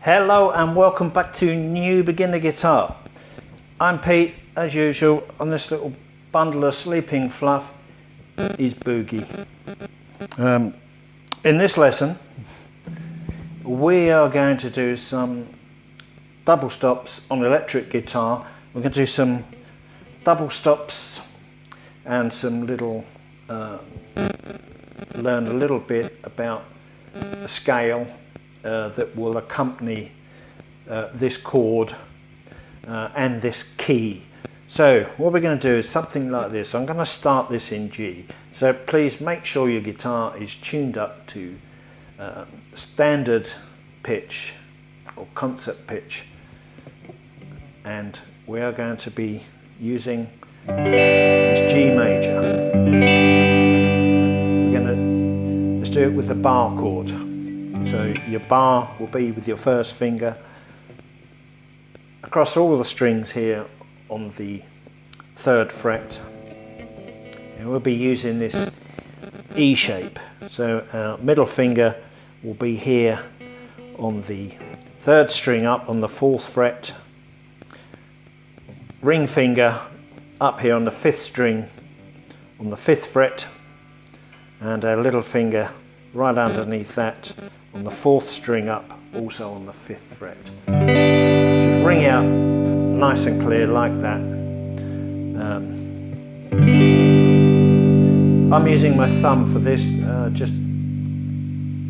Hello and welcome back to New Beginner Guitar. I'm Pete, as usual. On this little bundle of sleeping fluff is Boogie. In this lesson we are going to do some double stops on electric guitar. We're going to do some double stops and some little learn a little bit about the scale that will accompany this chord and this key. So what we're going to do is something like this. I'm going to start this in G. So please make sure your guitar is tuned up to standard pitch or concert pitch, and we are going to be using this G major. Let's do it with the bar chord. So your bar will be with your first finger across all the strings here on the 3rd fret, and we'll be using this E shape. So our middle finger will be here on the 3rd string up on the 4th fret, ring finger up here on the 5th string on the 5th fret, and our little finger right underneath that on the 4th string up, also on the 5th fret. Just ring out nice and clear like that. I'm using my thumb for this, just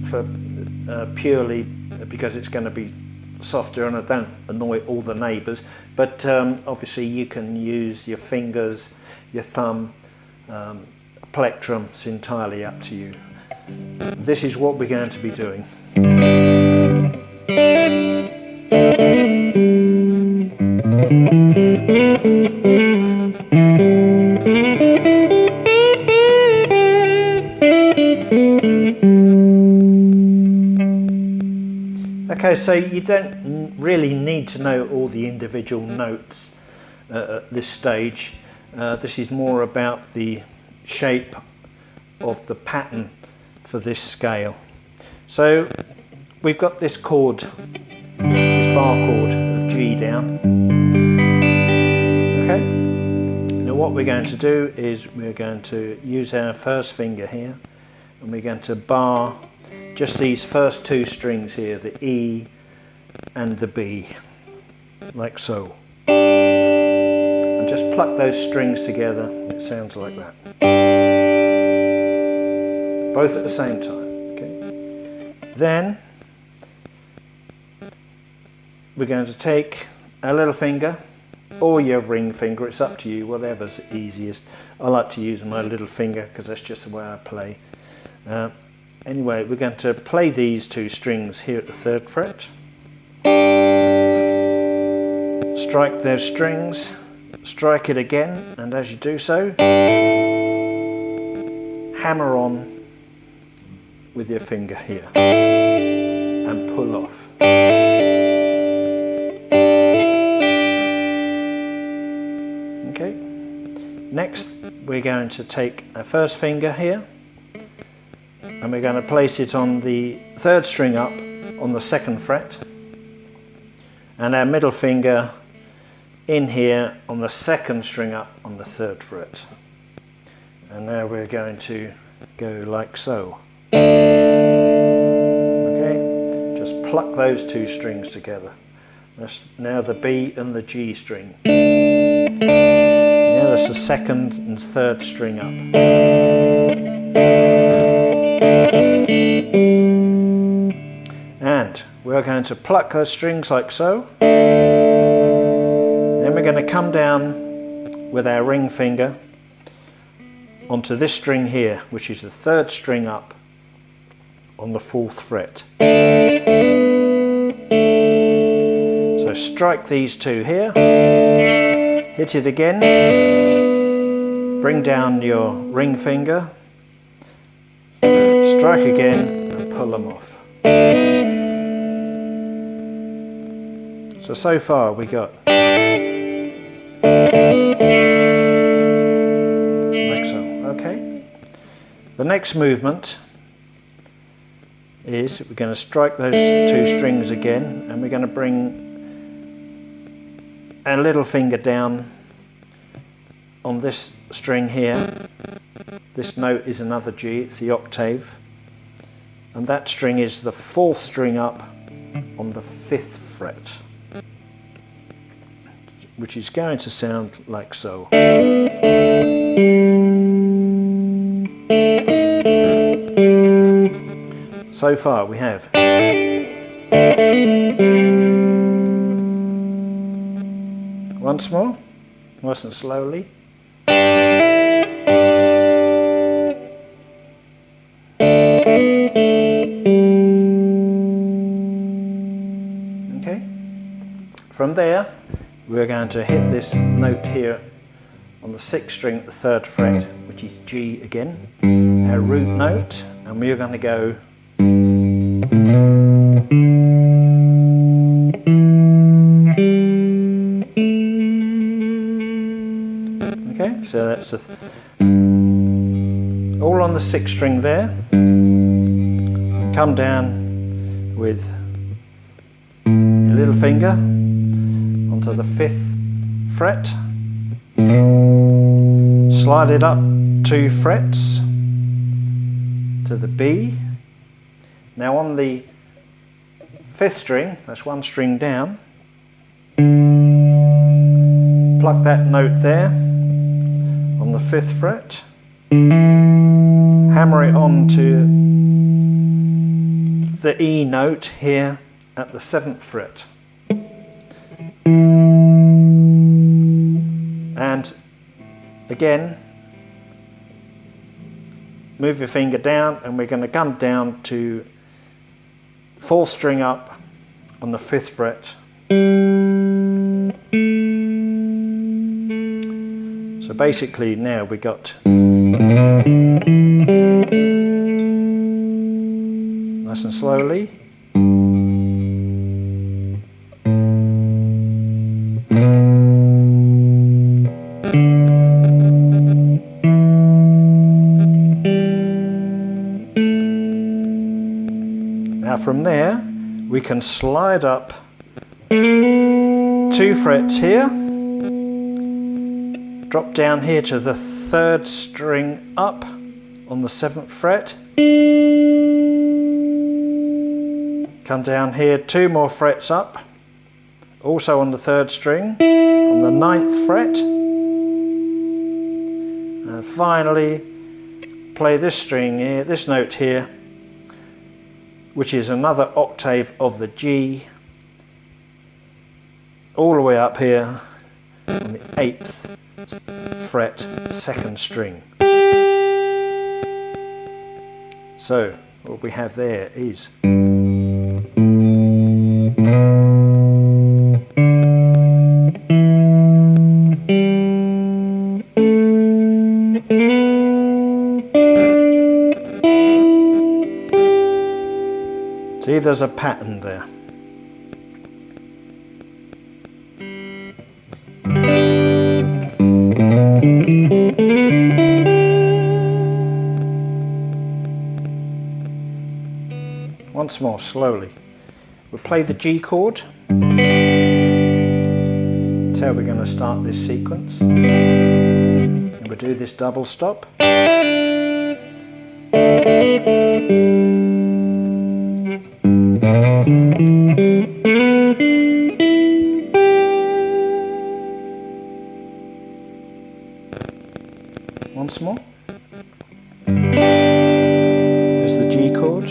for purely because it's going to be softer and I don't annoy all the neighbours. But obviously you can use your fingers, your thumb, plectrum. It's entirely up to you. This is what we're going to be doing. Okay, so you don't really need to know all the individual notes at this stage. This is more about the shape of the pattern for this scale. So we've got this chord, this bar chord of G down. Okay, now what we're going to do is we're going to use our first finger here, and we're going to bar just these first 2 strings here, the E and the B, like so. And just pluck those strings together. It sounds like that. Both at the same time. Okay. Then we're going to take our little finger or your ring finger, it's up to you, whatever's easiest. I like to use my little finger because that's just the way I play. Anyway, we're going to play these 2 strings here at the 3rd fret. Strike those strings, strike it again, and as you do so, hammer on with your finger here and pull off. Okay. Next, we're going to take our first finger here, and we're going to place it on the 3rd string up on the 2nd fret, and our middle finger in here on the 2nd string up on the 3rd fret. And now we're going to go like so. Okay, just pluck those 2 strings together. That's now the B and the G string. Now that's the 2nd and 3rd string up. And we're going to pluck those strings like so. Then we're going to come down with our ring finger onto this string here, which is the 3rd string up on the 4th fret. So strike these 2 here, hit it again, bring down your ring finger, strike again and pull them off. So far we got like so. Okay. The next movement is we're going to strike those two strings again, and we're going to bring our little finger down on this string here. This note is another G, it's the octave, and that string is the fourth string up on the 5th fret, which is going to sound like so. So far we have once more, nice and slowly. Okay. From there, we're going to hit this note here on the 6th string at the 3rd fret, which is G again, our root note, and we're going to go okay, so that's all on the 6th string there. Come down with your little finger onto the 5th fret, slide it up 2 frets to the B. Now on the 5th string, that's 1 string down, pluck that note there on the 5th fret, hammer it onto the E note here at the 7th fret, and again move your finger down, and we're going to come down to 4th string up on the 5th fret. So basically now we got nice and slowly. Now from there we can slide up 2 frets here, drop down here to the 3rd string up on the 7th fret, come down here 2 more frets up, also on the 3rd string, on the 9th fret, and finally play this string here, this note here, which is another octave of the G, all the way up here on the 8th fret, 2nd string. So what we have there is see, there's a pattern there. Once more, slowly. We'll play the G chord. That's how we're going to start this sequence. And we'll do this double stop. Once more. There's the G chord.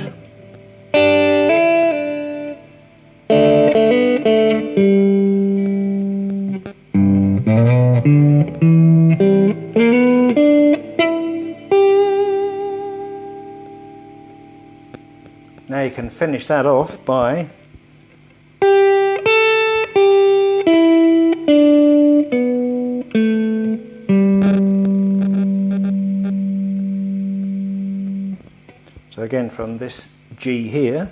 Now you can finish that off by so again from this G here,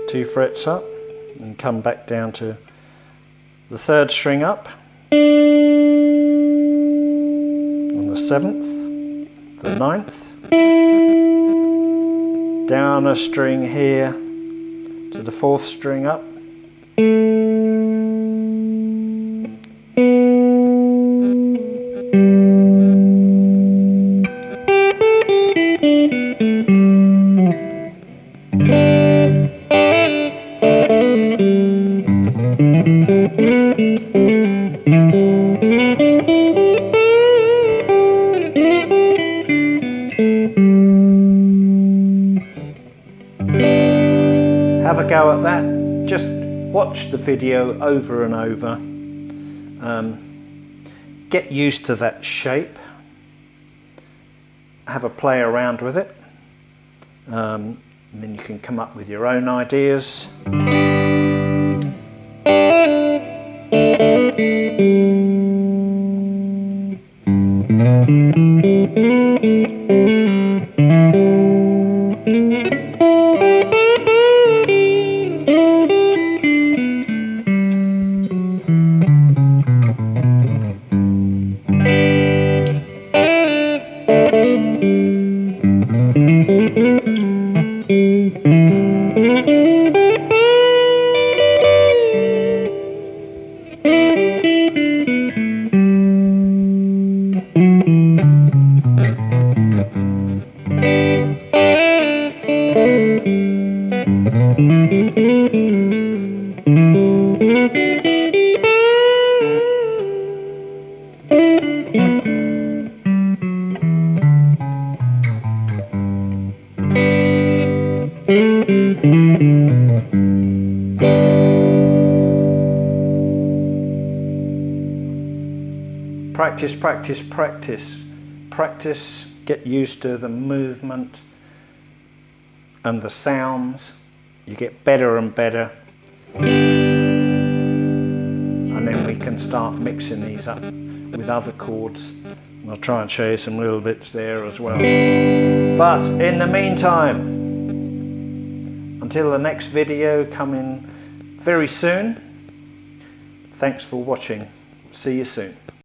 2 frets up and come back down to the 3rd string up on the 7th, the 9th, down a string here to the 4th string up, have a go at that. Just watch the video over and over. Get used to that shape. Have a play around with it. And then you can come up with your own ideas. Practice, practice, practice. Practice, get used to the movement and the sounds. You get better and better. And then we can start mixing these up with other chords. And I'll try and show you some little bits there as well. But in the meantime, until the next video coming very soon, thanks for watching. See you soon.